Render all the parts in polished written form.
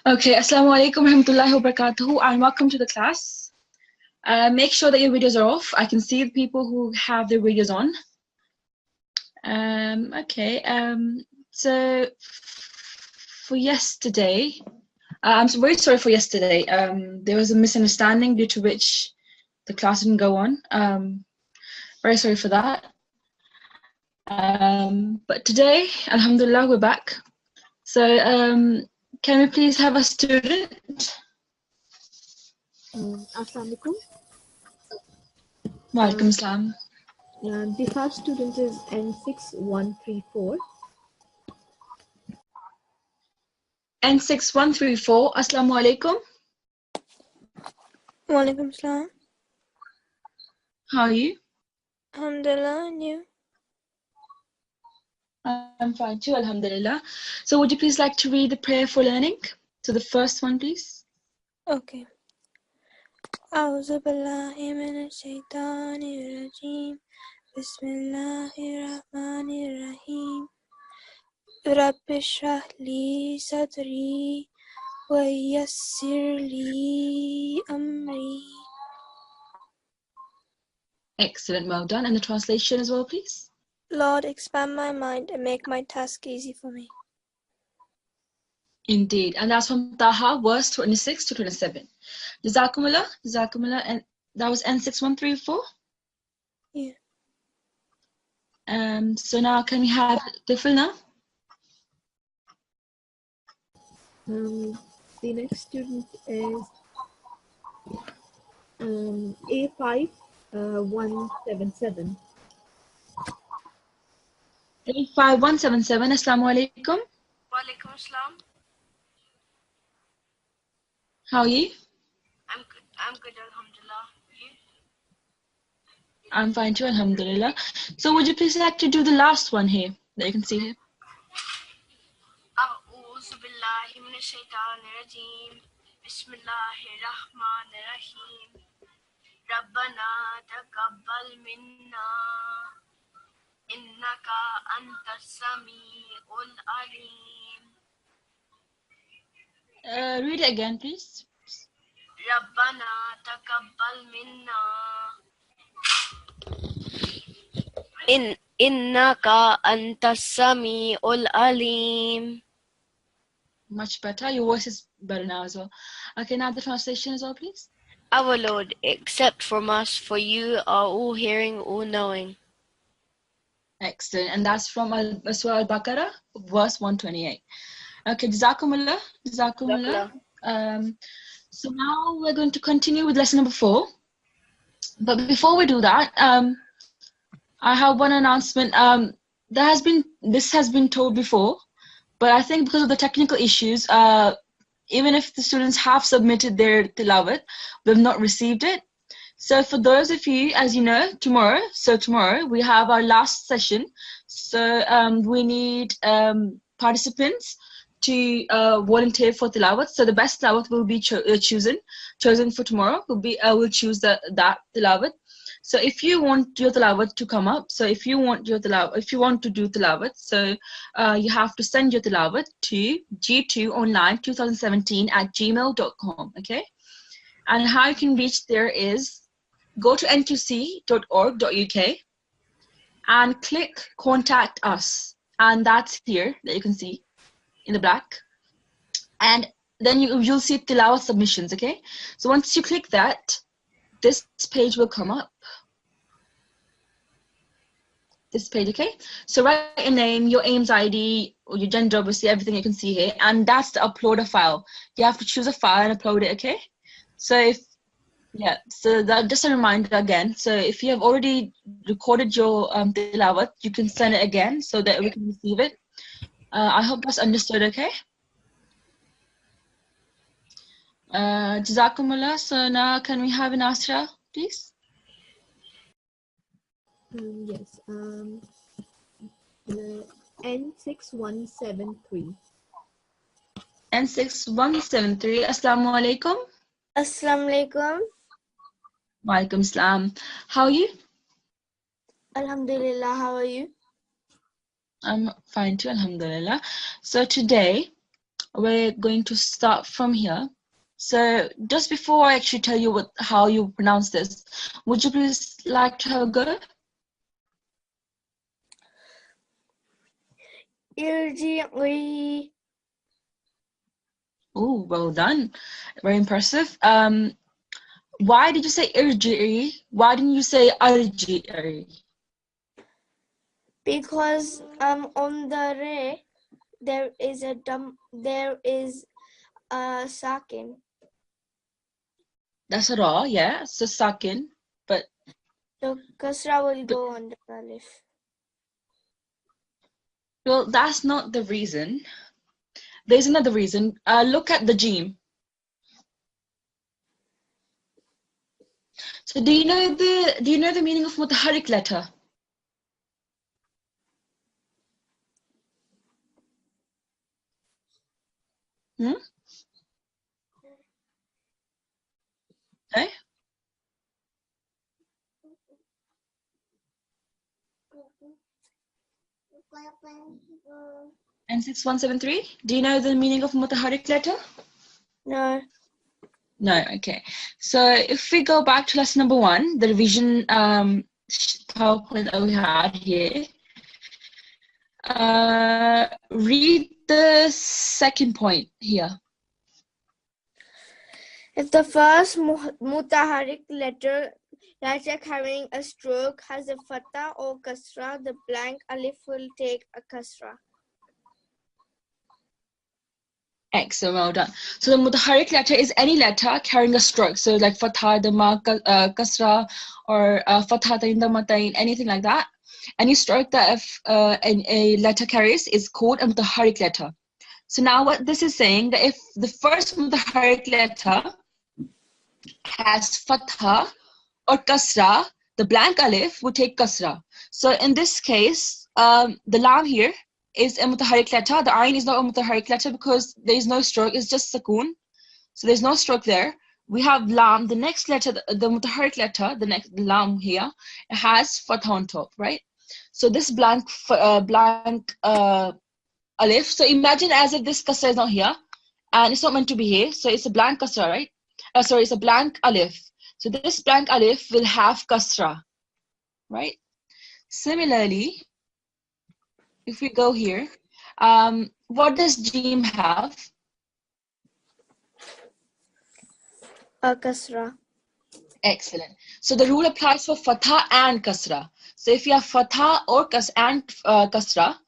Okay, Assalamu alaikum warahmatullahi wabarakatuh and welcome to the class. Make sure that your videos are off. I can see the people who have their videos on. So for yesterday, I'm very sorry for yesterday. There was a misunderstanding due to which the class didn't go on. Very sorry for that. But today, alhamdulillah, we're back. So can we please have a student? Assalamu alaikum. Wa alaikum salam. The first student is N6134. N6134, Assalamu alaikum. Wa alaikum salam. How are you? Alhamdulillah, and you? I'm fine too, alhamdulillah. So would you please like to read the prayer for learning? So the first one, please. Okay. أعوذ بالله من الشيطان الرجيم بسم الله الرحمن الرحيم رب اشرح لي صدري ويسر لي أمري. Excellent, well done. And the translation as well, please. Lord, expand my mind and make my task easy for me. Indeed. And that's from Taha, verse 26 to 27. Jazakumullah, Jazakumullah. And that was N6134? Yeah. So now can we have Tifl now? The next student is A5177. 85177, Assalamu alaikum. Wa alaikum salam. How are you? I'm good, alhamdulillah. You? I'm fine too, alhamdulillah. So would you please like to do the last one here that you can see here? A'udhu billahi minash shaitanir rajim. Bismillahir rahmanir rahim. Rabbana taqabbal minna innaka antas sami'ul alim. Read it again, please. Rabbana taqabbal minna innaka antas sami'ul alim. Much better. Your voice is better now as well. Okay, now the translation as well, please. Our Lord, accept from us, for you are all hearing, all knowing. Excellent. And that's from Surah Al-Baqarah, verse 128. Okay, Jazakumullah. Jazakumullah. So now we're going to continue with lesson number 4. But before we do that, I have one announcement. This has been told before, but I think because of the technical issues, even if the students have submitted their tilawat, they've not received it. So for those of you, as you know, tomorrow we have our last session. So we need participants to volunteer for tilawat. So the best tilawat will be chosen for tomorrow. We'll choose that tilawat. So if you want your tilawat to come up, if you want to do tilawat, so you have to send your tilawat to G2online2017@gmail.com. Okay, and how you can reach there is go to nqc.org.uk and click contact us, and that's here that you can see in the black, and then you'll see tilawat submissions. Okay, so once you click that, this page will come up. This page, okay? So write your name, your AIMS ID, or your gender, obviously, everything you can see here, and that's to upload a file. You have to choose a file and upload it, okay? So that just a reminder again. So if you have already recorded your tilawat, you can send it again so that we can receive it. I hope that's understood, okay? Jazakumullah. So now can we have an Asra, please? Yes. N6173. N6173. Assalamu alaikum. Assalamu alaikum. Wa alaikum salam. How are you? Alhamdulillah, how are you? I'm fine too, alhamdulillah. So today we're going to start from here. So just before I actually tell you how you pronounce this, would you please like to have a go? Irji'i. Oh, well done. Very impressive. Why did you say irji'i? Why didn't you say arji'i? Because on the re there is a sakin. That's a raw, yeah. So sakin, but So kasra will go on the alif. well, that's not the reason. There's another reason. Look at the jim. So do you know the meaning of mutaharrik letter? Hmm? Okay. N6173. Do you know the meaning of mutaharrik letter? No. No, okay. So if we go back to lesson number 1, the revision PowerPoint that we had here, read the second point here. If the first mutaharrik letter carrying a stroke has a fatha or kasra, the blank alif will take a kasra. Excellent, well done. So the mutaharrik letter is any letter carrying a stroke. So like fatha, dhamma, kasra, or fatha, tain, dhamma, tain, anything like that. Any stroke that if a letter carries is called a mutaharrik letter. So now what this is saying, that if the first mutaharrik letter has fatha or kasra, the blank alif would take kasra. So in this case, the lam here is a mutaharrik letter. The ayn is not a mutaharrik letter because there is no stroke, it's just sukoon. So there's no stroke there. We have lam, the next letter, the mutaharrik letter, the next lam here, it has fatha on top, right? So this blank alif, so imagine as if this kasra is not here and it's not meant to be here, so it's a blank kasra, right? Sorry, it's a blank alif. So this blank alif will have kasra, right? Similarly, if we go here, what does jim have? A kasra. Excellent. So the rule applies for fatha and kasra. So if you have fatha or kasra,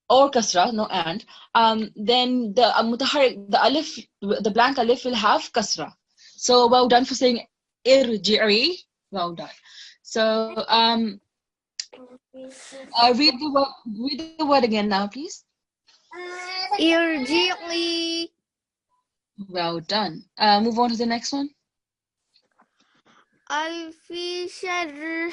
or kasra, no and, then the mutaharrik, the alif, the blank alif will have kasra. So well done for saying irji'i. Well done. So read the word again now, please. Irji'i. Well done. Move on to the next one. Al-fi-sharr.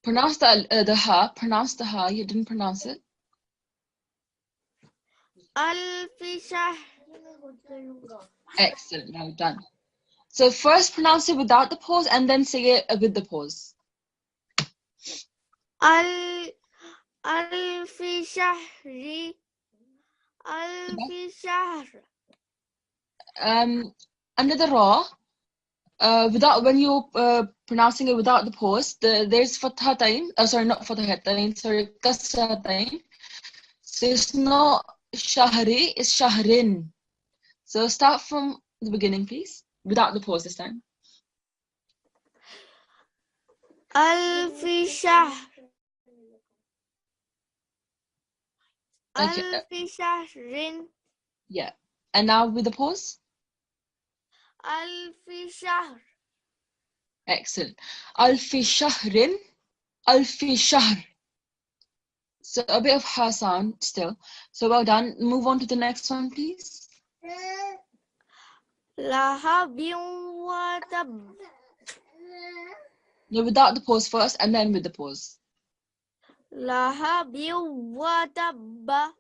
Pronounce the ha. Pronounce the ha. You didn't pronounce it. Al-fi-sharr. Excellent. Well done. So first pronounce it without the pause and then say it with the pause. Al-fi-shahri. Al-fi-shahr. Under the ra, without, when you pronouncing it without the pause, there's fathatain. Sorry, not fathatain. Sorry, kasratain. So it's not shahri, it's shahrin. So start from the beginning, please, without the pause this time. Al-fi-shahr. Okay. Al-fi-shahrin. Yeah. And now with the pause. Al-fi-shahr. Excellent. Alfi shahrin, alfi shahr. So a bit of ha sound still. So well done. Move on to the next one, please. Lahabin wa tab. No, without the pause first and then with the pause. Lahabin wa tabba.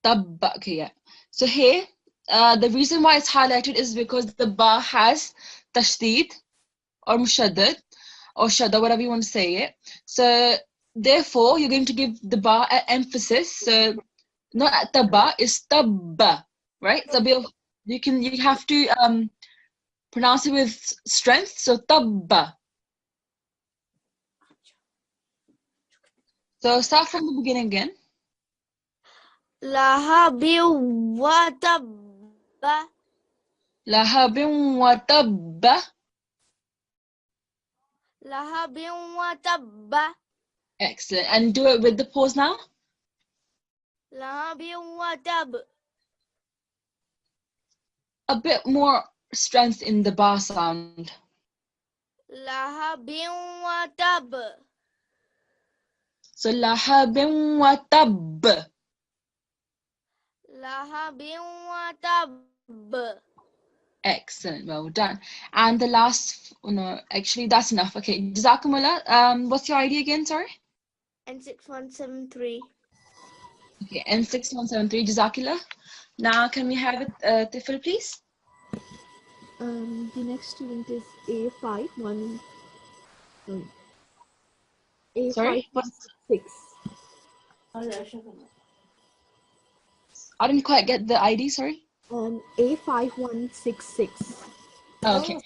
Tabba. Okay, yeah. So here, the reason why it's highlighted is because the ba has tashdid or mushaddad or shadda, whatever you want to say it. So therefore, you're going to give the ba an emphasis. So not taba, it's tabba, right? It's a bit of, you have to pronounce it with strength. So tabba. So start from the beginning again. Lahabin wa tabba. Lahabin wa tabba. Lahabin wa tabba. Excellent. And do it with the pause now. Lahabin wa tab. A bit more strength in the ba sound. Lahabin wa tab. So lahabin wa tab. Lahabin wa tab. Excellent. Well done. And the last, no, actually that's enough. Okay. Jazakumullah. What's your ID again? Sorry. N6173. Okay. N6173. Jazakillah. Now can we have it, Tifl, please? The next student is A51. Sorry. A516. I didn't quite get the ID. Sorry. A5166. Oh, okay.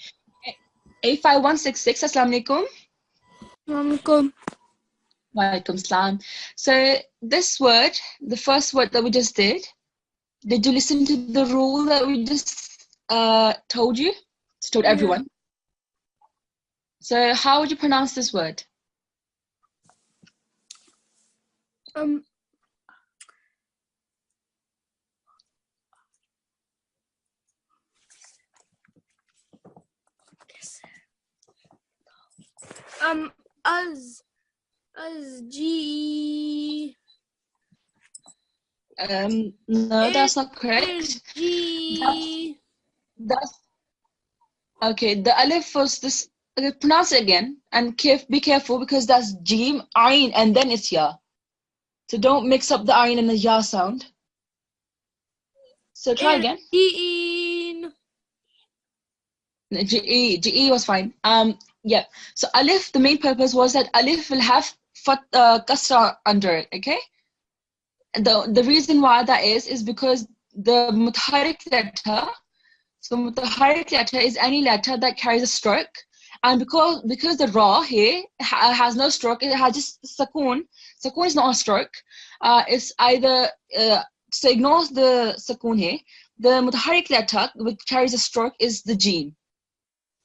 A5166. Assalamu alaikum. Assalamualaikum. Walaikum salam. So this word, the first word that we just did you listen to the rule that we just told you? It's told everyone. So how would you pronounce this word? G. No, that's not correct. G. That's okay. The alif was this. Okay, pronounce it again and be careful because that's jim, ayn, and then it's ya. So don't mix up the ayn and the ya sound. So try again. Ge was fine. Yeah. So alif, the main purpose was that alif will have kasra under it. Okay. The reason why that is because the mutaharrik letter. So mutaharrik letter is any letter that carries a stroke, and because the ra here has no stroke, it has just sakoon. Sakoon is not a stroke. It's either so ignores the sakoon here. The mutaharrik letter which carries a stroke is the jim.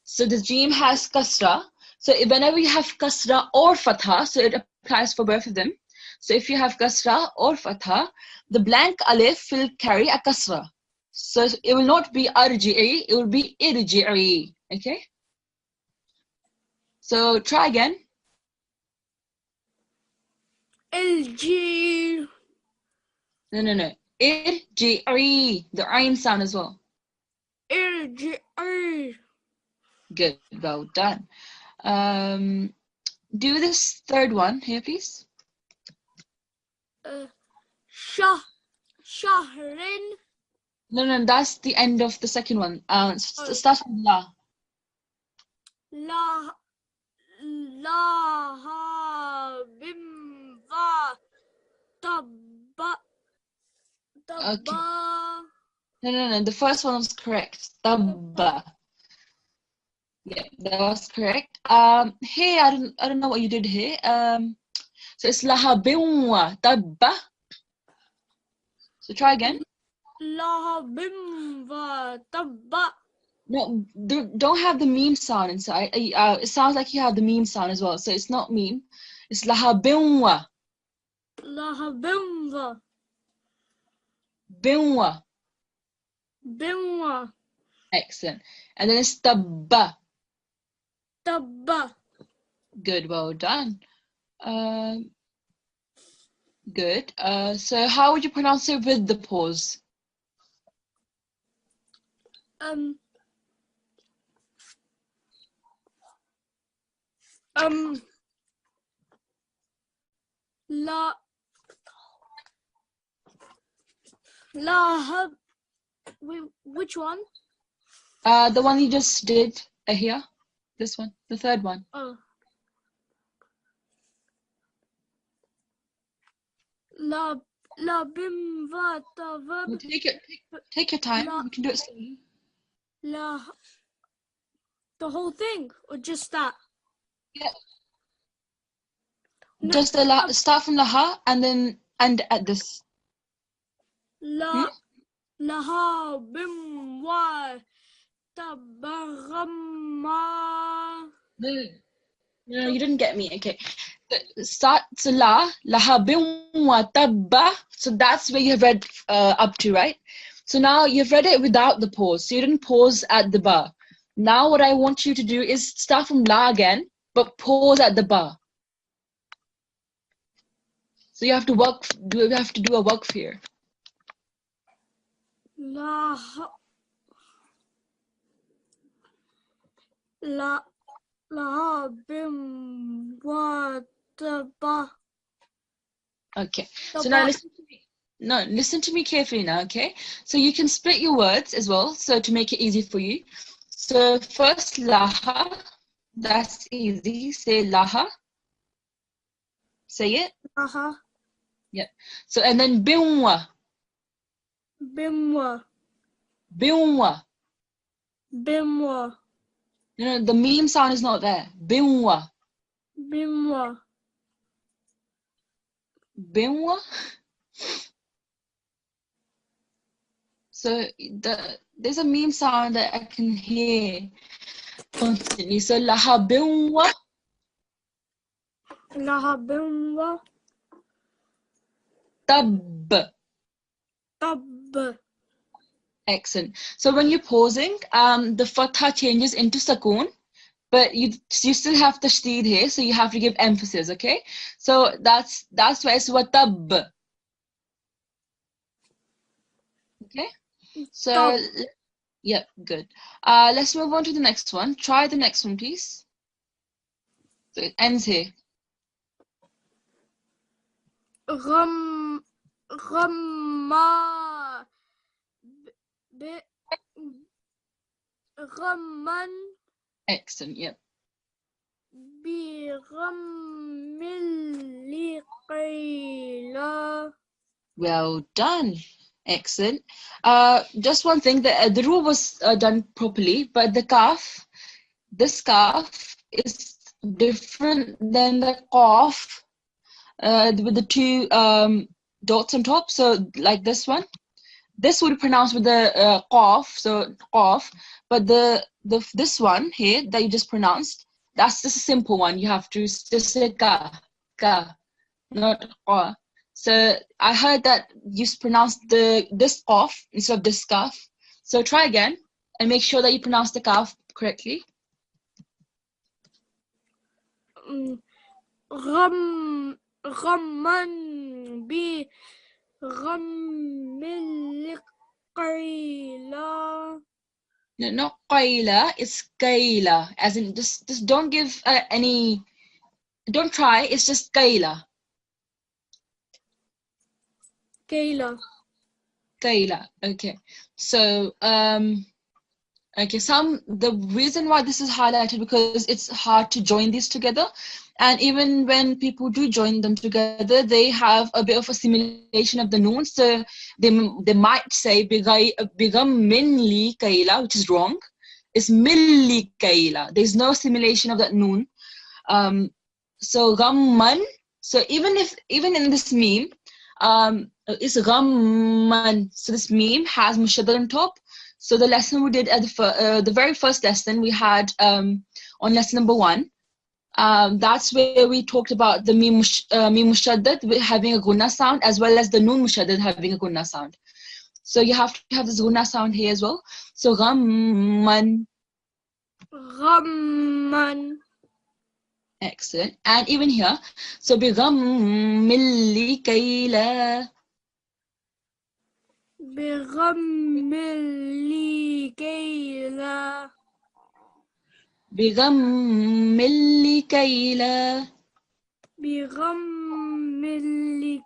So the jim has kasra. So whenever you have kasra or fatha, so it applies for both of them. So if you have kasra or fatha, the blank alif will carry a kasra. So it will not be arji'i, it will be irji'i. Okay? So try again. LG. No. Irji'i. The ayn sound as well. Irji'i. Good. Well done. Do this third one here, please. Shahrin. No, that's the end of the second one. Start with la. Lahabimva tabba. Okay. No. The first one was correct. Tabba. Yeah, that was correct. Hey, I don't know what you did here. So it's lahabimwa tabba. So try again. Lahabimva tabba. No, don't have the meme sound inside. It sounds like you have the meme sound as well. So it's not meme. It's lahabimwa. Lahabimva. Bimwa. Bimwa. Excellent. And then it's tabba. Tabba. Good, well done. Good. So how would you pronounce it with the pause? Lahab. Which one? The one you just did here. This one, the third one. Oh. La bim va ta verb. No, take your time. La- You can do it slowly. La. The whole thing, or just that? Yeah. No, Just start from laha and then end at this. La. Laha bim wa tabaramma. No, you didn't get me. Okay. Start so laha bim wa tabba. So that's where you have read up to, right? So now you've read it without the pause. So you didn't pause at the ba. Now what I want you to do is start from la again, but pause at the ba. So you have to do a work here. Laha. Laha bim wa taba. Okay. So now listen to me carefully now, okay? So you can split your words as well, so to make it easy for you. So first laha, that's easy. Say laha. Say it. Laha Yeah. So and then bimwa. bimwa. Bimwa. Bimwa. No, the meme sound is not there. Bimwa. Bimwa. Bimwa. So there's a meme sound that I can hear constantly. So laha bimwa. Laha bimwa. Tab. Tab. Excellent. So when you're pausing, the fatha changes into sakoon, but you still have tashdid here, so you have to give emphasis, okay? So that's why it's watab. Okay? So yeah, good. Let's move on to the next one. Try the next one, please. So it ends here. Ghamma. Ghamman. Excellent, yep. Bi ghammil liqayla. Well done. Excellent. Just one thing, the rule was done properly, but this kaf is different than the qaf with the two dots on top. So like this one, this would be pronounced with the qaf, so qaf, but this one here that you just pronounced, that's just a simple one. You have to just say ka, not qa. So I heard that you pronounced this qaf instead of this kaf. So try again and make sure that you pronounce the kaf correctly. Ghamman bi ghammil liqayla. No, not qayla, it's qayla. As in, just don't give any, don't try, it's just qayla. Kayla. Qayla, okay. So, okay, the reason why this is highlighted because it's hard to join these together. And even when people do join them together, they have a bit of a simulation of the noon. So they might say bigam minli kaila, which is wrong. It's milli kaila. There's no simulation of that noon. So gamman. So even in this meme, it's gamman. So this meme has mushaddad on top. So the lesson we did at the very first lesson we had on lesson number 1. That's where we talked about the mim mushaddad having a gunna sound as well as the noon mushaddad having a gunna sound. So you have to have this gunna sound here as well. So ghamman. Ghamman. Excellent. And even here, so bi ghammil kayla. Bi ghammil kayla. بغم كيلا. بغم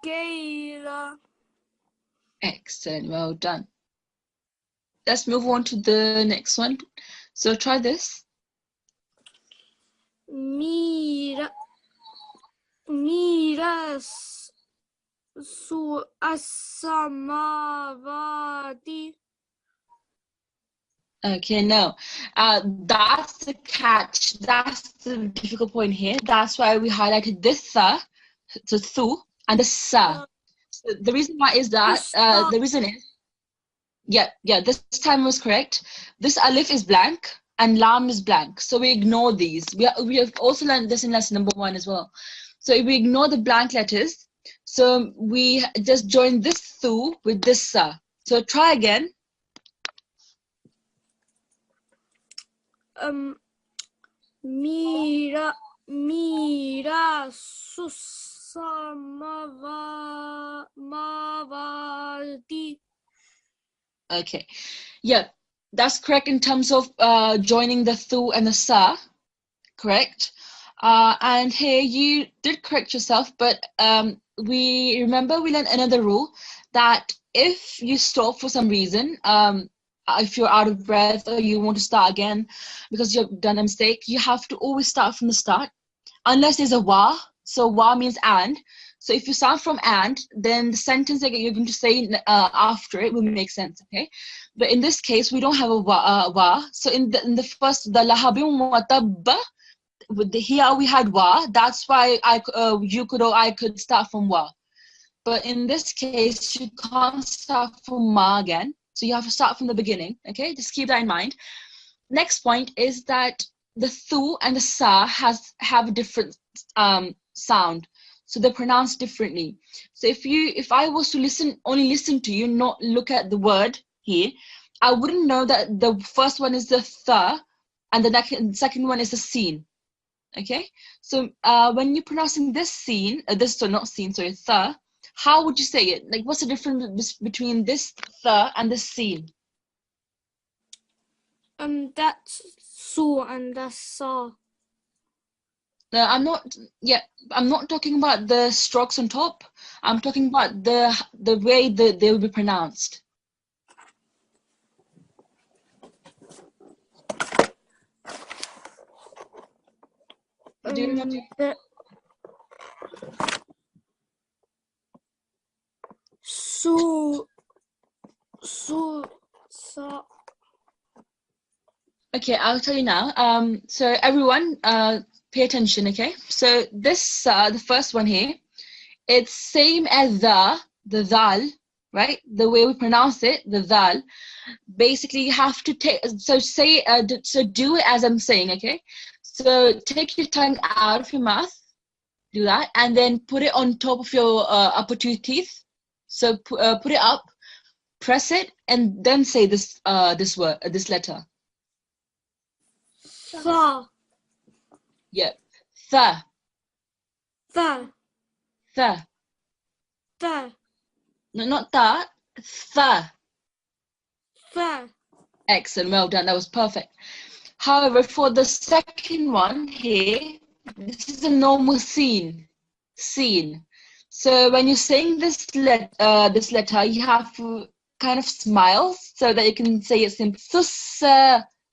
كيلا. Excellent, well done. Let's move on to the next one. So try this. Miras. as-samawati. Okay, no. That's the catch. That's the difficult point here. That's why we highlighted this tha, so thu, and the sa. So the reason why is that, the reason is, yeah, this time was correct. This alif is blank and lam is blank. So we ignore these. We have also learned this in lesson number 1 as well. So if we ignore the blank letters, so we just join this thu with this sa. So try again. Mira susamawati. Okay, yeah, that's correct in terms of joining the thu and the sa, correct. And here you did correct yourself, but we learned another rule that if you stop for some reason, if you're out of breath or you want to start again because you've done a mistake, you have to always start from the start, unless there's a wa. So wa means and. So if you start from and, then the sentence that you're going to say after it will make sense, okay? But in this case, we don't have a wa. So in the first, the lahabim wa tabba, here we had wa. That's why you could or I could start from wa. But in this case, you can't start from ma again. So you have to start from the beginning, okay? Just keep that in mind. Next point is that the thu and the sa have a different sound. So they're pronounced differently. So if I was to only listen to you, not look at the word here, I wouldn't know that the first one is the tha and the second one is the seen. Okay? So when you're pronouncing this tha, how would you say it? Like, what's the difference between this tha and this seen? That's su and that's sa. I'm not talking about the strokes on top. I'm talking about the way that they will be pronounced. Do you remember? Sa. Okay, I'll tell you now. So everyone, pay attention, okay? So this, the first one here, it's same as the dal, right? The way we pronounce it, the dal. Basically, you have to so do it as I'm saying, okay? So take your tongue out of your mouth, do that, and then put it on top of your upper two teeth. So put it up, press it, and then say this letter. Tha. Yep. Tha. Tha. Tha. Tha. No, not that. Tha. Tha. Excellent. Well done. That was perfect. However, for the second one here, this is a normal scene. So when you're saying this letter, you have to kind of smile so that you can say it simply.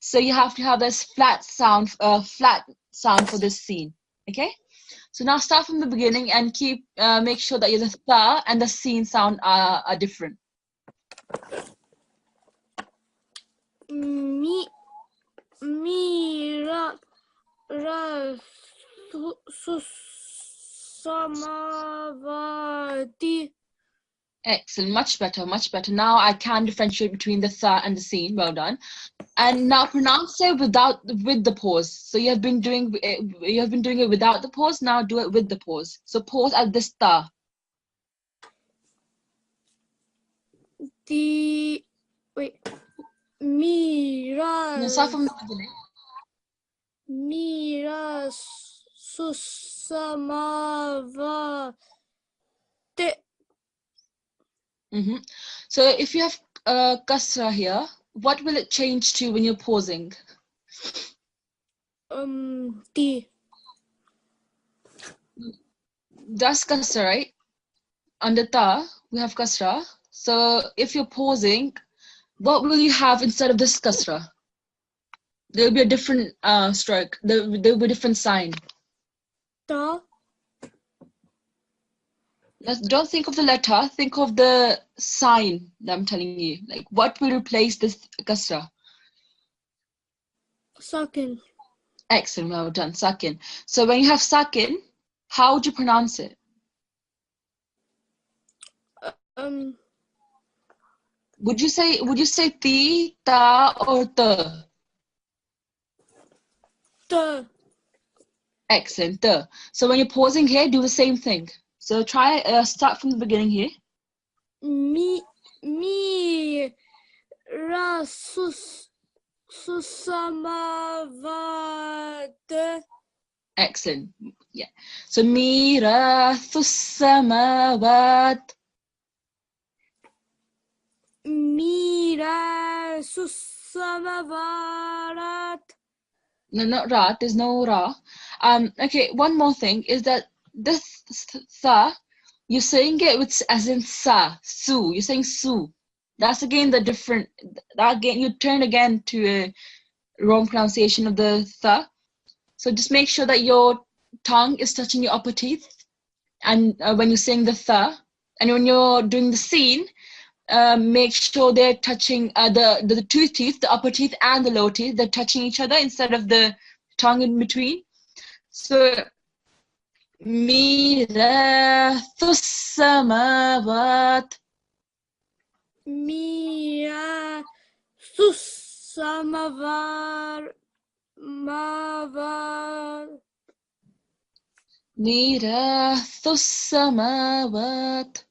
So you have to have this flat sound for this scene. Okay. So now start from the beginning and make sure that the tha and the scene sound are different. Samawati. Excellent, much better. Now I can differentiate between the tha and the seen. Well done. And now pronounce it with the pause. So you have been doing it without the pause. Now do it with the pause. So pause at this tha. No, start from the beginning. Mira susamavati. So if you have kasra here, what will it change to when you're pausing? T. That's kasra, right? Under ta, we have kasra. So if you're pausing, what will you have instead of this kasra? There will be a different stroke. There will be a different sign. Ta. Don't think of the letter, think of the sign that I'm telling you. Like, what will replace this kasra? Sakin. Excellent, well done, sakin. So when you have sakin, how would you pronounce it? Would you say ti, ta, or ta? Ta. Excellent, ta. So when you're pausing here, do the same thing. So try start from the beginning here. Mi rasus susamavat. Excellent. Yeah. So mirathus samawat. Mira susamavat. No, not ra. There's no ra. Okay. One more thing is that this sa, you're saying it with as in sa, su. You're saying su. That's again the different. That again, you turn again to a wrong pronunciation of the tha. So just make sure that your tongue is touching your upper teeth, and when you're saying the tha, and when you're doing the scene, make sure they're touching the two teeth, the upper teeth and the lower teeth, they're touching each other instead of the tongue in between. So mirathus samawat. Mira susamavar. Mavar. Mirathus samawat.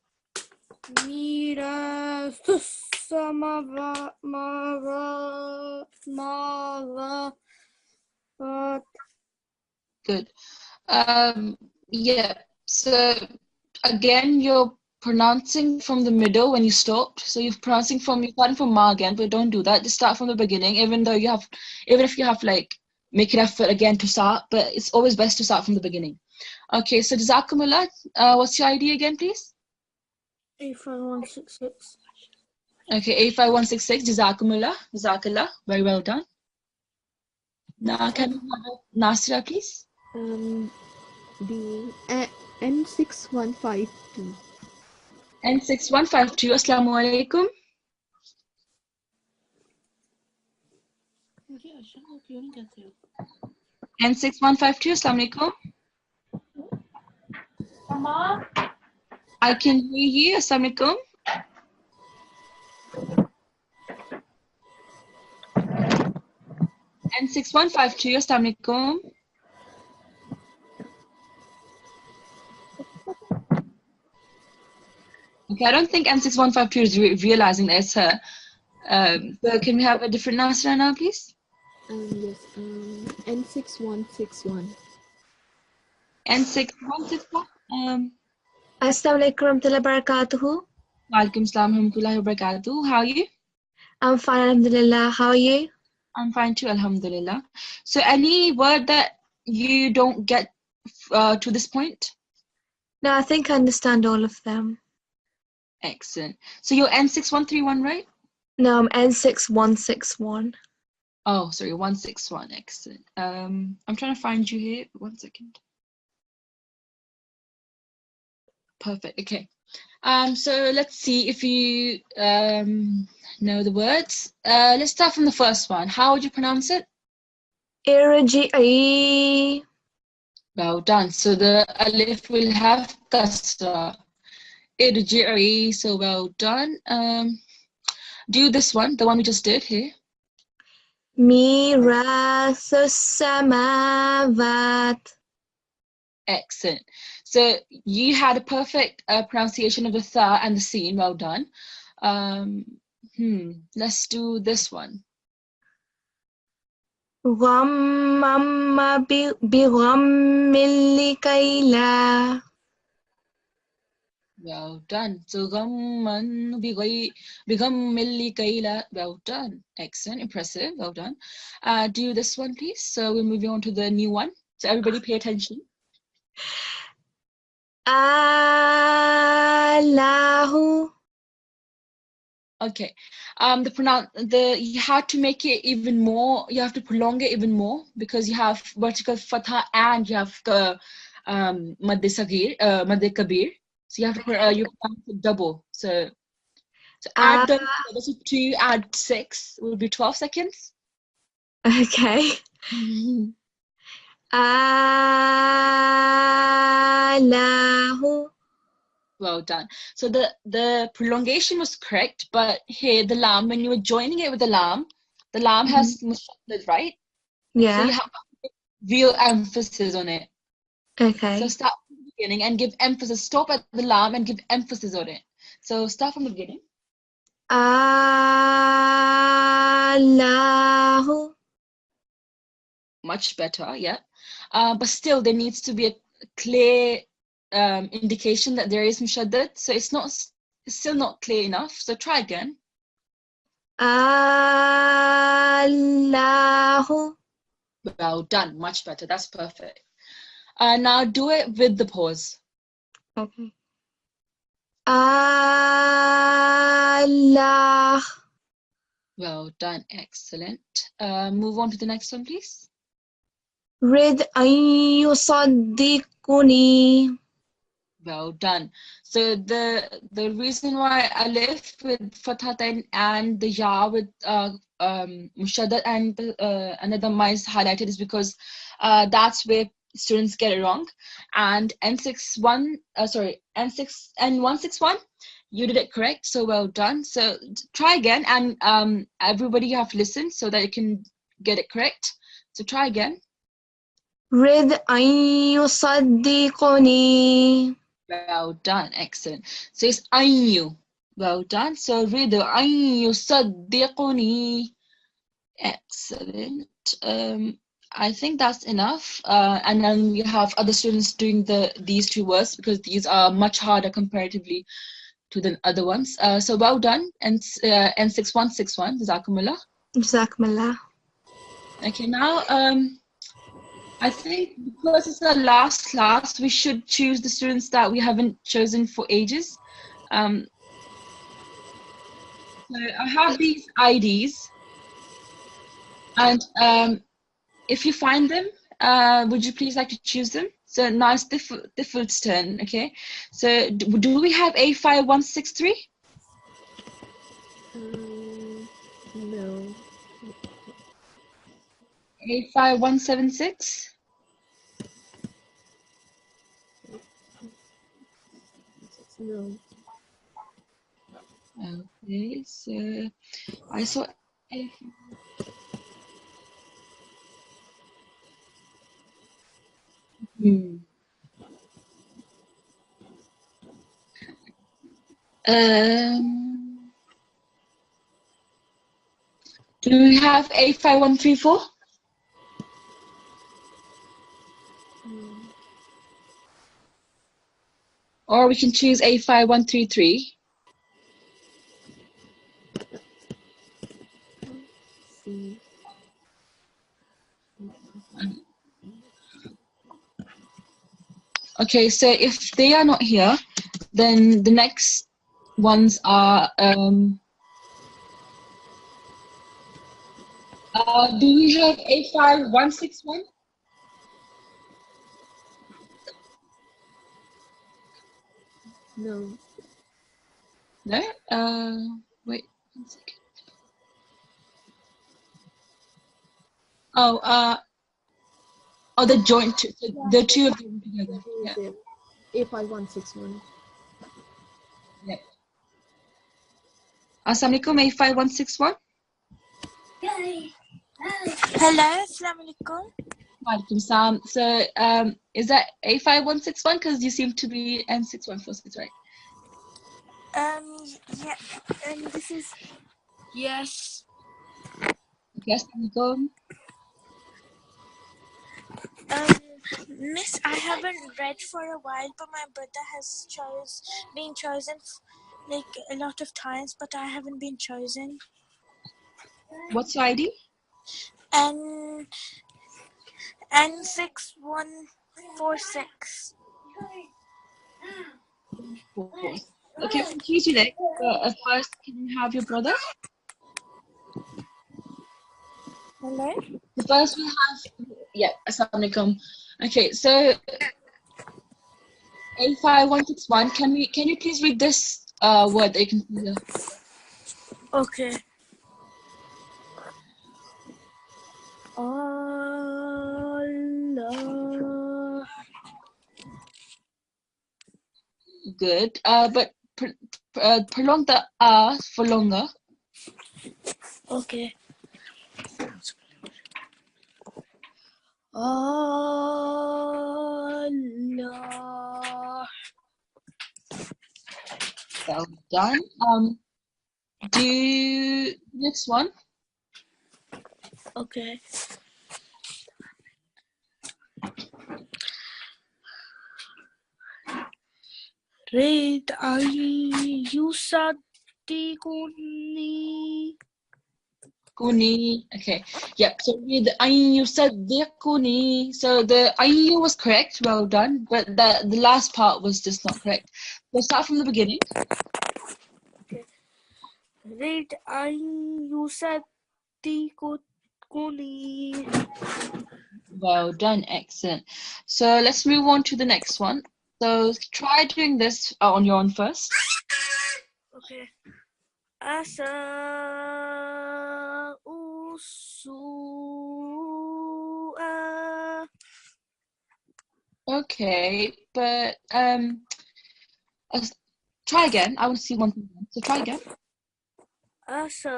Mira susamavat. Mavar. Good. Yeah. So again, you're pronouncing from the middle when you stopped. So you're starting from ma again, but don't do that. Just start from the beginning, even if you have like make an effort again to start, but it's always best to start from the beginning. Okay, so Jazakumullah, what's your ID again, please? 85166. Okay, 85166, Jazakumullah, Jazakallah, very well done. Now can we have Nasirat, please? The N6152. N6152, Assalamu alaikum. N6152, Assalamu alaikum. I can hear you, Assalamu alaikum. N6152, Assalamu alaikum. Okay, I don't think N6152 is realizing that it's her. So can we have a different Nasra now, please? Yes, N6161. N6161. Assalamu alaikum warahmatullahi wabarakatuh. Walaikum salam warahmatullahi wabarakatuh. How are you? I'm fine, alhamdulillah. How are you? I'm fine too, alhamdulillah. So any word that you don't get to this point? No, I think I understand all of them. Excellent. So you're N6131, right? No, I'm N6161. Oh, sorry, 161. Excellent. I'm trying to find you here. 1 second. Perfect. Okay. So let's see if you know the words. Let's start from the first one. How would you pronounce it? Irji'i. Well done. So the alif will have kasra. Irji'i. So well done. Do this one, the one we just did here. Mirathus samawat. Excellent. So you had a perfect pronunciation of the tha and the sin. Well done. Let's do this one. Ghammamma bighammil kayla. Well done. So ghamman bighammil kayla. Well done. Excellent. Impressive. Well done. Do this one, please. So we're moving on to the new one. So everybody pay attention. Allahu. Okay. You have to make it even more. You have to prolong it even more because you have vertical fatha and you have madde sagir, madde kabir. So you have to put you put double. So add them together. So 2 add 6 would be 12 seconds. Okay. Alahu. Well done. So the prolongation was correct, but here the lam, when you were joining it with the lam has mushaddad, right? So Yeah. you have to put real emphasis on it. Okay. So start from the beginning and give emphasis. Stop at the lam and give emphasis on it. So start from the beginning. Allahu. Much better, yeah. But still, there needs to be a clear indication that there is mushaddad. So it's still not clear enough. So try again. Allahu. Well done. Much better. That's perfect. Now do it with the pause. Okay. Allah. Well done. Excellent. Move on to the next one, please. Rid an yusaddiquni. Well done. So the reason why alif with fathatain and the ya with mushaddad and another dhamma is highlighted is because that's where students get it wrong. And N161, you did it correct. So well done. So try again, and everybody you have to listen so that you can get it correct. So try again. Rid an yusaddiquni. Well done, excellent. So it's ayu. Well done. So read the ayu saddiquni. Excellent. I think that's enough. And then we have other students doing these 2 words because these are much harder comparatively to the other ones. So well done. And N6161, Jazakumullah. Jazakumullah. Okay, now I think because it's the last class, we should choose the students that we haven't chosen for ages. So I have these IDs, and if you find them, would you please like to choose them? So now it's Tifl's turn, okay? So do we have A5163? No. A5176? No. Okay, so I saw A. Do we have A5134? Or we can choose A5133. See. Okay, so if they are not here, then the next ones are do we have A5161? No. No? Wait 1 second. Oh, the joint two, the 2 of them together. Yeah. A5161. Yeah. Assalamualaikum, A5161. Hello, Assalamualaikum. Walaikum salam. So, is that A5161? Because you seem to be N6146, right? Yeah, and this is Yes. Okay, Assalamualaikum. Miss, I haven't read for a while, but my brother has been chosen like a lot of times, but I haven't been chosen. What's your ID? N6146. Okay, we'll choose you next. First, can you have your brother? Hello? The first we have, yeah, Assalamualaikum. Okay, so A5161, can you please read this word that you can see here? Okay. Allah. Good. But prolong the for longer. Okay. Allah. Well done. Do next one. Okay. Read yusaddiquni. Kuni. Okay. Yep. So read you said kuni. So the ayu was correct. Well done. But the last part was just not correct. We'll start from the beginning. Read yusaddiquni. Well done. Excellent. So let's move on to the next one. So try doing this on your own first. Okay. Asa usu'a. Okay, but try again. I want to see one thing. So try again. Asa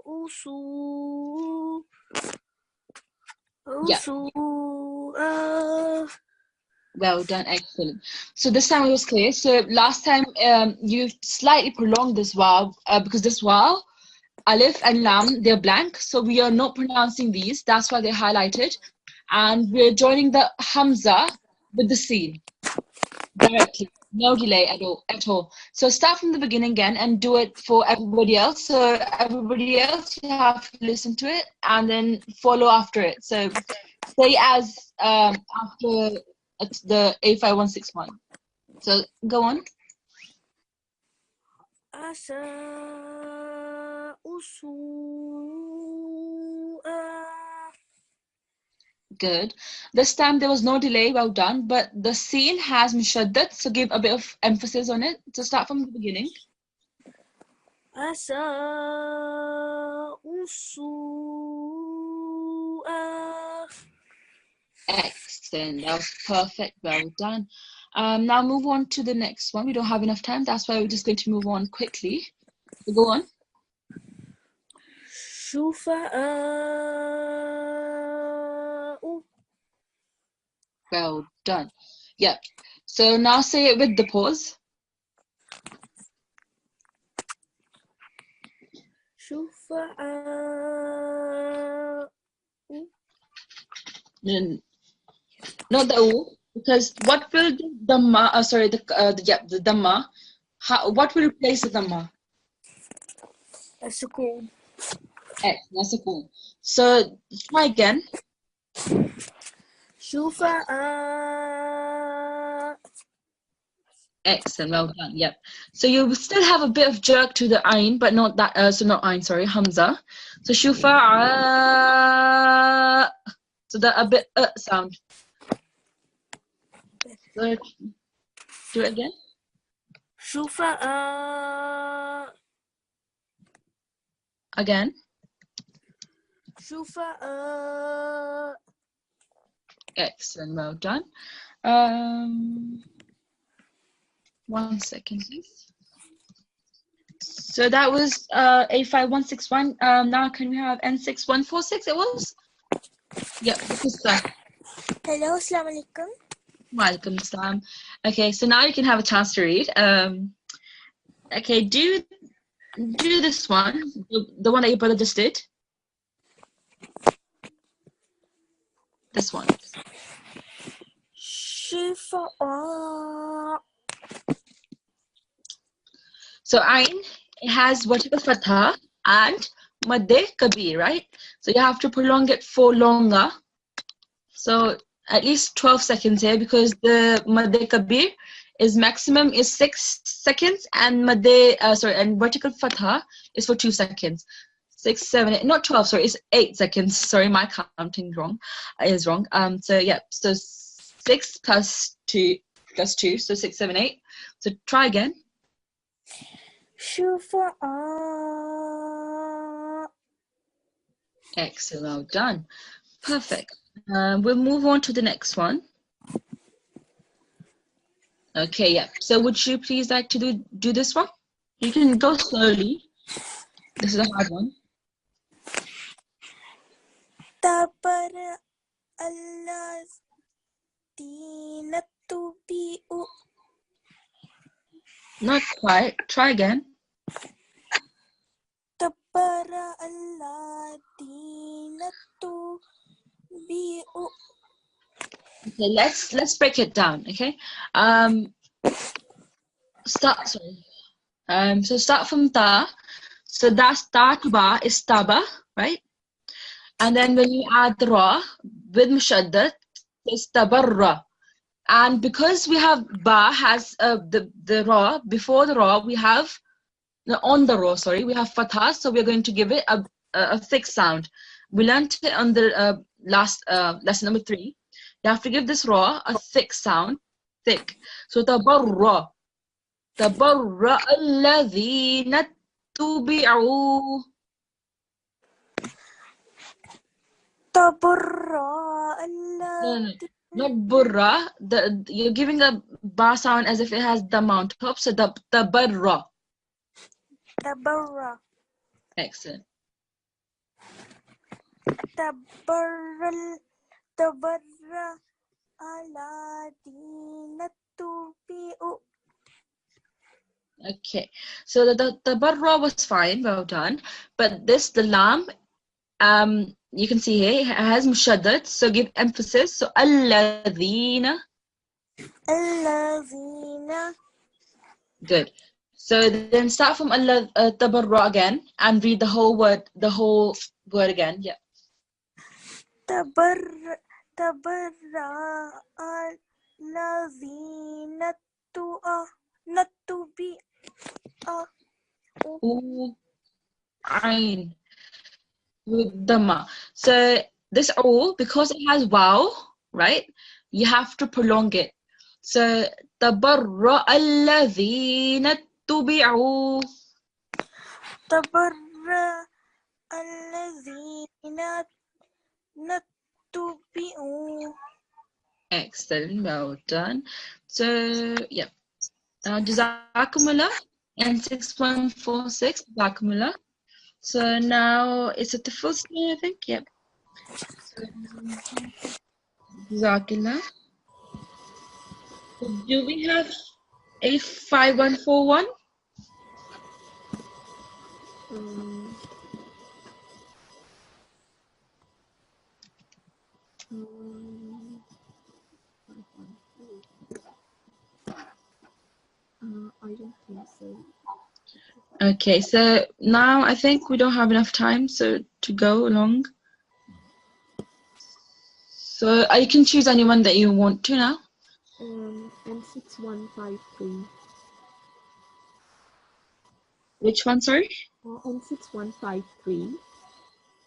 usu'a. Well done, excellent. So this time it was clear. So last time you slightly prolonged this wow because this wow, alif and lam, they're blank. So we are not pronouncing these. That's why they're highlighted. And we're joining the hamza with the sin directly. No delay at all. So start from the beginning again and do it for everybody else. So everybody else, you have to listen to it and then follow after it. So say as after the A5161. So go on. Asa usu'a. Good. This time there was no delay. Well done. But the scene has mushaddad, so give a bit of emphasis on it. So start from the beginning. Asa usu'a. Excellent. That was perfect. Well done. Now move on to the next one. We don't have enough time. That's why we're just going to move on quickly. So go on. Shufa'a'u. Well done. Yep. So now say it with the pause. Shufa'a'u. Not the u, because what will the dhamma? The dhamma. What will replace the dhamma? A sukoon. That's a cool. So try again. Shufa'a. Excellent, well done. Yep. So you still have a bit of jerk to the ayn, but not that. Not ayn. Sorry, hamza. So shufa'a. So that a bit sound. So do it again. Shufa'a. Again. Shufa'a. Excellent, well done. 1 second, please. So that was A5161. Now can we have N6146? It was? Yep, this is that. Hello, assalamu alaikum. Walaikum assalam. Okay, so now you can have a chance to read. Okay, do this one, the one that your brother just did. This one. Shifa'a. So ayn, it has vertical fatha and madde kabir, right? So you have to prolong it for longer. So at least 12 seconds here, because the madde kabir is maximum is 6 seconds and and vertical fatha is for 2 seconds. 6, 7, 8, not 12, sorry, it's 8 seconds. Sorry, my counting is wrong. So yeah, so 6 plus 2, so 6, 7, 8. So try again. شفعاء. Excellent, well done. Perfect. We'll move on to the next one. Okay, yeah. So would you please like to do this one? You can go slowly. This is a hard one. تبرأ الذين اتبعوا. Not quite. Try again. تبرأ الذين اتبعوا. Okay, let's break it down. Okay. So start from ta. So that's ta to ba is taba, right? And then when you add ra with mushaddad, it's tabarra. And because we have ba has the ra, before the ra we have on the ra, sorry, we have fatha, so we're going to give it a thick sound. We learned it on the last lesson number 3. You have to give this ra a thick sound, thick. So tabarra alladhina tubi'u. تبرأ No, not burra. You're giving a ba sound as if it has the on top. So the tabarra. تبرأ. Excellent. تبرأ الذين اتبعوا. Okay. So the tabarra was fine, well done. But this, the lam, you can see here, it has mushaddad. So give emphasis. So alladhina. الذين. Good. So then start from tabarra again and read the whole word again. Yeah. تبرأ الذين اتبعوا. Ain with dhamma. So this all, because it has wow, right? You have to prolong it. So tabarra alladhina tubi'u. تبرأ الذين اتبعوا. Excellent, well done. So yeah, Jazakumullah and 6146 Jazakumullah. So now it's at the full screen, I think. Yep. So, Jazakallah. Do we have 85141? I don't think so. Okay, so now I think we don't have enough time to go along. So you can choose anyone that you want to now. N6153. Which one, sorry? N6153.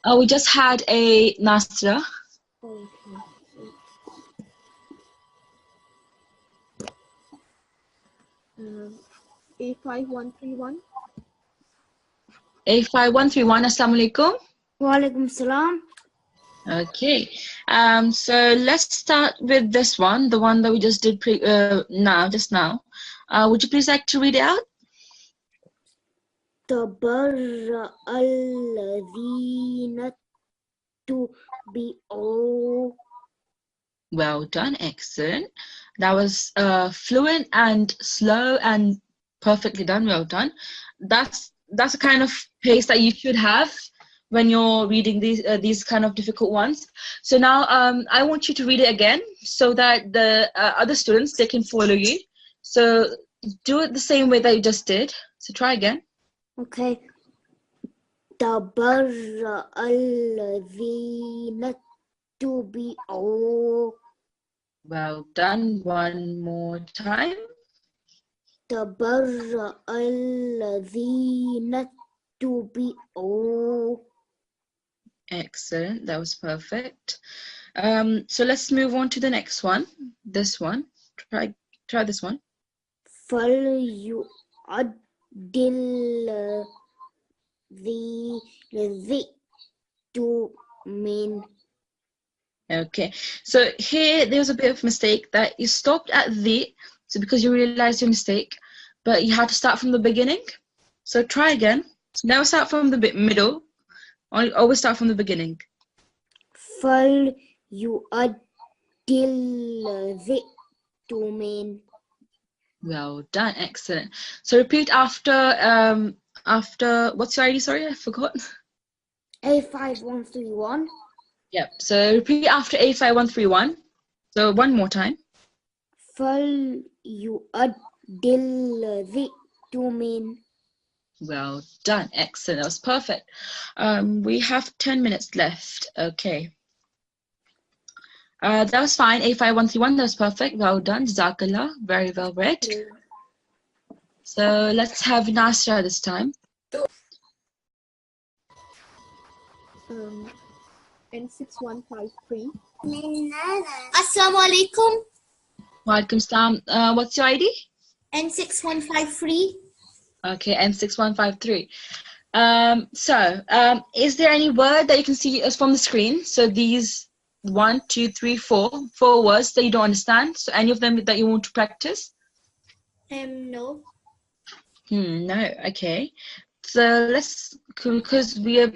Oh, we just had a Nasirat. Okay. 85131. 85131, Assalamu alaikum. Walaikum salam. Okay, so let's start with this one, the one that we just did just now. Would you please like to read it out? تبرأ الذين اتبعوا. Well done, excellent. That was fluent and slow and perfectly done. Well done. That's the kind of pace that you should have when you're reading these kind of difficult ones. So now I want you to read it again so that the other students, they can follow you. So do it the same way that you just did. So try again. Okay. تبرأ الذين اتبعوا. Well done. One more time. تبرأ الذين اتبعوا. Excellent. That was perfect. So let's move on to the next one. This one. Try this one. فَلْيُؤَدِّ الذِّئْبُ مِنْ. Okay, so here there's a bit of mistake that you stopped at the, so because you realized your mistake, but you had to start from the beginning. So try again. So never start from the middle. Always start from the beginning. فَلْيُؤَدِّ الذِّئْبُ مِنْ. Well done, excellent. So repeat after what's your ID? Sorry, I forgot. A5131. Yep. So repeat after A5131. So one more time. فَلْيُؤَدِّ الذِّئْبُ مِنْ. Well done, excellent. That was perfect. We have 10 minutes left. Okay. That was fine. A5131, that was perfect. Well done. Jazakallah. Very well read. So let's have Nasra this time. N6153. Assalamu alaikum. Walaikum salam. What's your ID? N6153. Okay, N6153. Is there any word that you can see from the screen? So these 1, 2, 3, 4 words that you don't understand. So any of them that you want to practice? No. No. Okay. So let's, because we have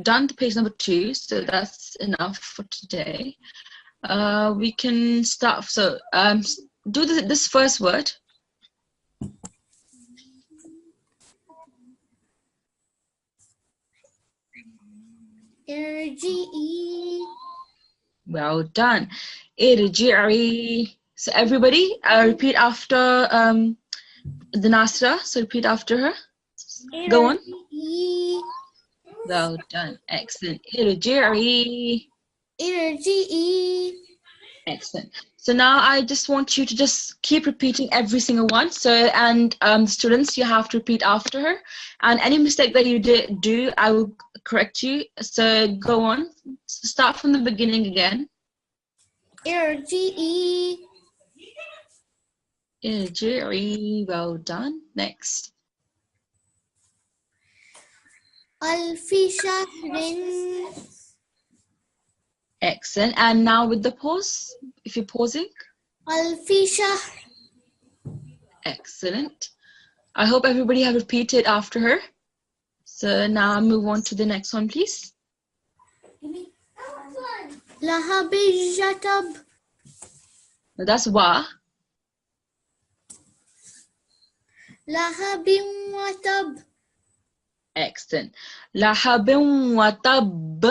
done the page number 2, so that's enough for today. We can start. So do this first word. Irji'i. Well done. Irji'i. So everybody, repeat after the Nasra. So repeat after her. Go on. Irji'i. Well done. Excellent. Irji'i. Irji'i. Excellent. So now I just want you to just keep repeating every single one. So, and students, you have to repeat after her. And any mistake that you do, I will correct you. So go on. So start from the beginning again. Irji'i. Irji'i. Well done. Next. Alfi shahrin. Excellent. And now with the pause, if you're pausing. Alfi shahr. Excellent. I hope everybody have repeated after her. So now I'll move on to the next one, please. Lahabi jatab. Now that's wa. Lahabin watab. Excellent. Lahabin wa tab.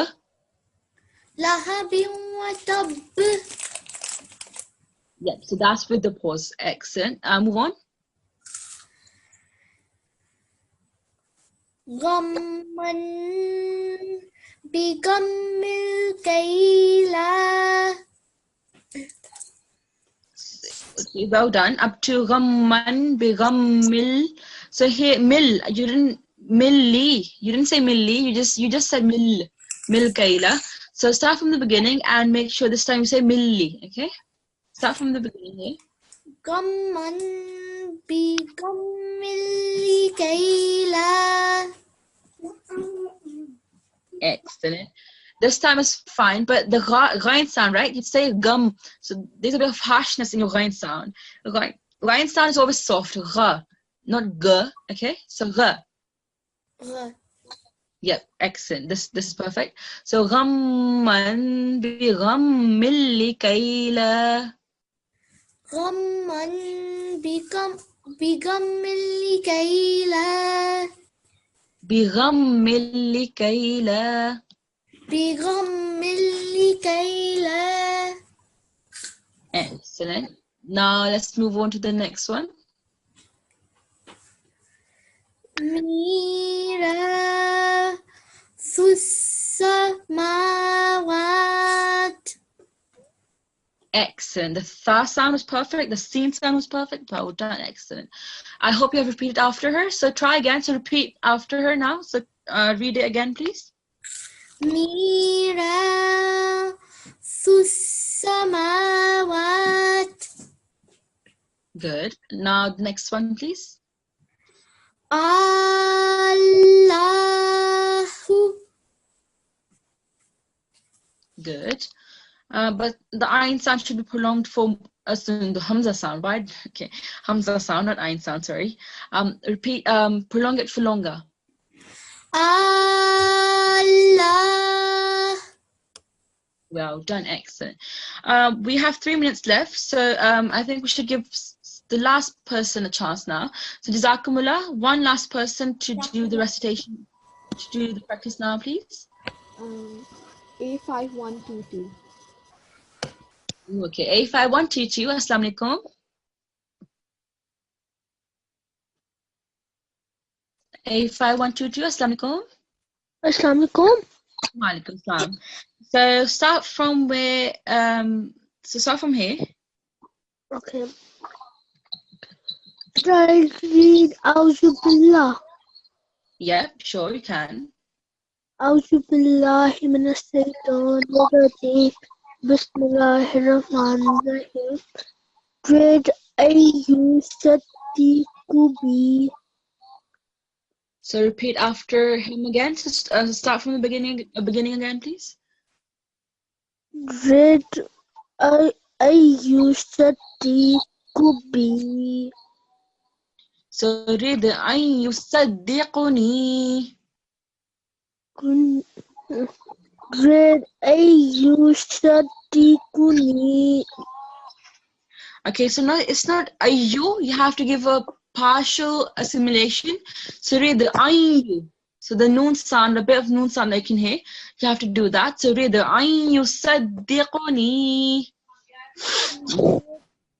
Lahabin watab. Yep, so that's with the pause. Excellent. Move on. Ghamman bigammil kayla. Okay, well done. Up to ghamman bi ghammil. So here mil, you didn't milli. You didn't say milli. You just said mil kayla. So start from the beginning and make sure this time you say milli. Okay. Start from the beginning here. Ghamman bigammil kayla. Excellent. This time is fine, but the ghain sound, right? You'd say gum. So there's a bit of harshness in your ghain sound. The ghain sound is always soft. Gha, not g. Okay, so gha. Yep, excellent. This is perfect. So ghamman bi ghammil kayla. Ghamman bigammil kayla. Bi ghammil kayla. Bigammil kayla. Excellent. Now let's move on to the next one. Mira samawat. Excellent. The tha sound was perfect. The sin sound was perfect. Well done. Excellent. I hope you have repeated after her. So try again. So repeat after her now. So read it again, please. Mira السماوات Good. Now the next one, please. الله. Good. But the Ain sound should be prolonged for us in the Hamza sound, right? Okay. Hamza sound, not Ain sound, sorry. Repeat, prolong it for longer. Allah. Well done, excellent. We have 3 minutes left, so I think we should give the last person a chance now. So Jazakumullah, one last person to do the recitation, to do the practice now, please. A5122. Okay, A5122, Assalamu alaikum. A5122, Assalamu alaikum. Assalamu alaikum. Wa alaikum salam. So start from where, start from here. Okay. Should I read A'udhu Billah? Yep, sure, you can. A'udhu Billahi Minash Shaitanir Rajeem. Bismillahirrahmanirrahim. Dread Ayyusatiku. So repeat after him again. So start from the beginning again, please. Dread Ayyusatiku. So read the Ayn yusaddiquni. Dread Ayyusatiku. Okay, so now it's not ayyu. You have to give a partial assimilation. So read the ayn. So the noon sound, a bit of noon sound I can hear. You have to do that. So read the ayn yusaddiquni.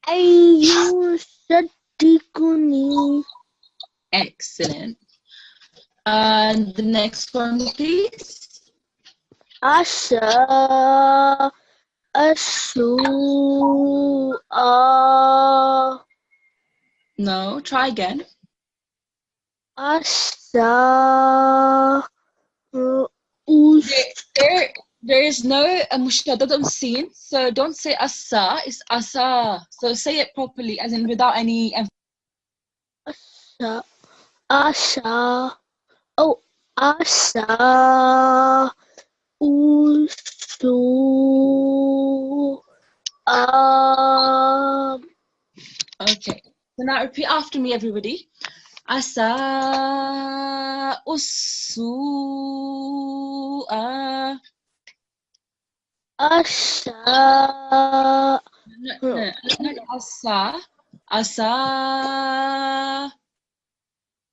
Ayyusatiku. Excellent. And the next one, please. Asha. No, try again. Asa. There is no mushaddad on sin, so don't say asa, it's asa. So say it properly, as in without any Asa. Asa. Oh, Asa. Okay. So now repeat after me, everybody. Asa usu'a. Asa. No, not asa. Asa.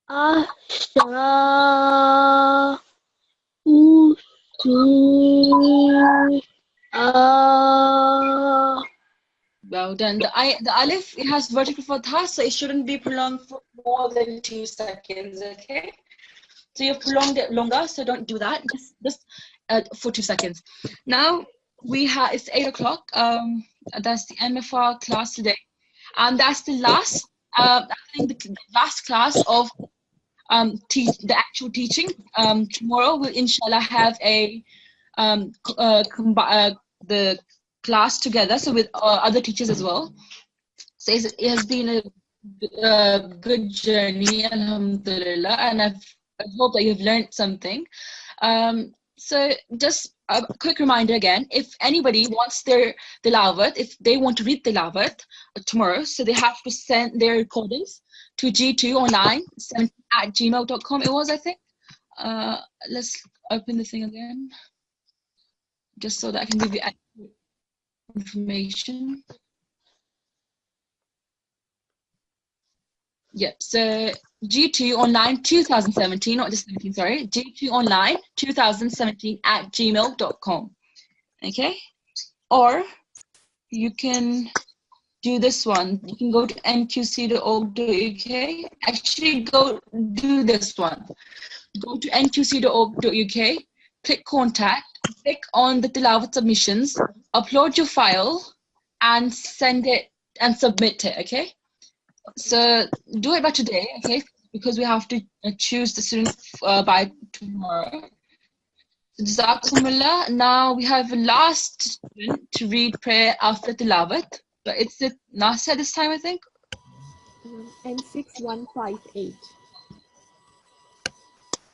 Asa. Usu'a. Well done. The alif, it has vertical fatha, so it shouldn't be prolonged for more than 2 seconds, okay? So you've prolonged it longer, so don't do that. Just for 2 seconds. Now it's 8 o'clock. That's the end of our class today, and that's the last. I think the last class of the actual teaching. Tomorrow we'll inshallah have the class together, so with other teachers as well. So it has been a good journey, alhamdulillah, and I hope that you've learned something. So just a quick reminder again, if anybody wants their tilawat, if they want to read tilawat tomorrow, so they have to send their recordings to G2online17@gmail.com. It was, I think. Let's open the thing again, just so that I can give you accurate information. Yep, so G2 online 2017, not just 17, sorry, G2 online 2017@gmail.com. Okay, or you can do this one. You can go to nqc.org.uk. Actually, go do this one. Go to nqc.org.uk, click contact, click on the tilawat submissions, upload your file, and send it and submit it. Okay. So do it by today, okay? Because we have to choose the students by tomorrow. Jazakumullah. Now we have a last student to read prayer after tilawat. But it's the Nasirat this time, I think. N6158.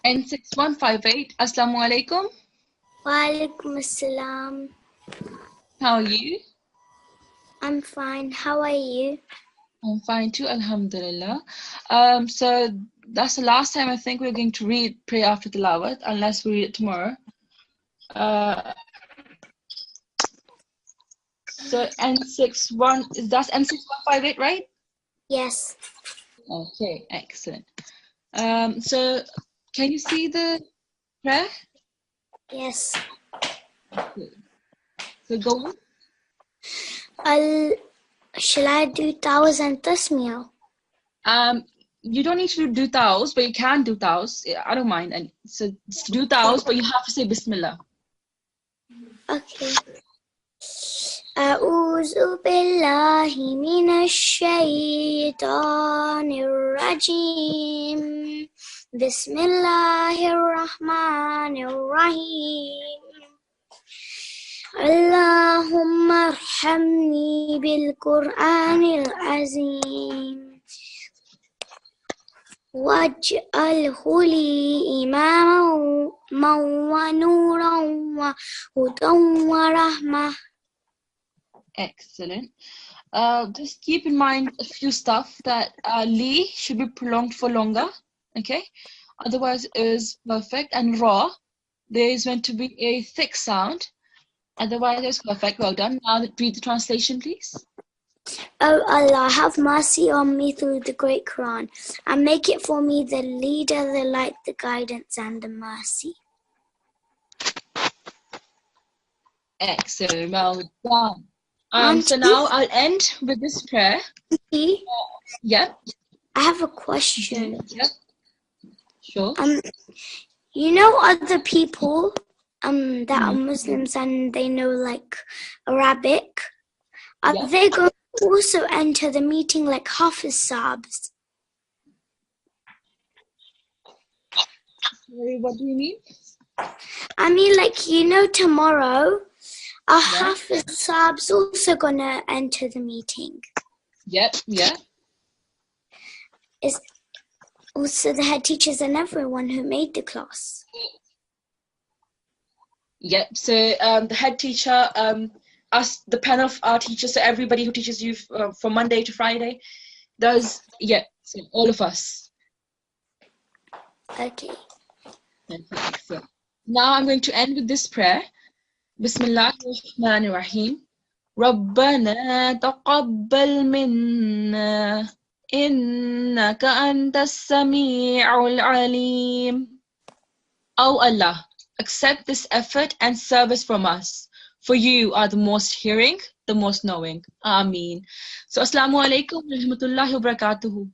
N6158. Assalamu alaikum. Walaikum assalam. How are you? I'm fine. How are you? I'm fine too, alhamdulillah. So that's the last time I think we're going to read prayer after tilawat, unless we read it tomorrow. So that's N6158, right? Yes. Okay, excellent. So can you see the prayer? Yes. Okay. So go on. Shall I do towers and tasmiyah? You don't need to do taos, but you can do taos. I don't mind. And so do taos, but you have to say Bismillah. Okay. أعوذ بالله من الشيطان الرجيم بسم الله الرحمن الرحيم اللهم ارحمني بالقرآن العظيم واجعله لي إماما ونورا وهدى ورحمة. Excellent. Just keep in mind a few stuff that li should be prolonged for longer, okay? Otherwise it is perfect. And ra, there is meant to be a thick sound. Otherwise it's perfect. Well done. Now read the translation, please. O Allah, have mercy on me through the great Quran, and make it for me the leader, the light, the guidance, and the mercy. Excellent. Well done. Auntie? So now I'll end with this prayer. Yep. I have a question. Yep. Sure. You know other people that are Muslims and they know like Arabic, are they going to also enter the meeting like Hafiz Sabs? Sorry, what do you mean? I mean, like, you know, tomorrow, our Hafiz Sab's also gonna enter the meeting. Yep, yeah. Is also the head teachers and everyone who made the class. Yep. So the head teacher, us, the panel of our teachers, so everybody who teaches you from Monday to Friday, does. Yeah. So all of us. Okay. Excellent. Now I'm going to end with this prayer. Bismillahir-Rahmanir-Rahim. Rabbana taqabbal minna innaka antas sami'ul alim. O Allah, accept this effort and service from us, for you are the most hearing, the most knowing. Ameen. So, Assalamu alaikum wa rahmatullahi wa barakatuhu.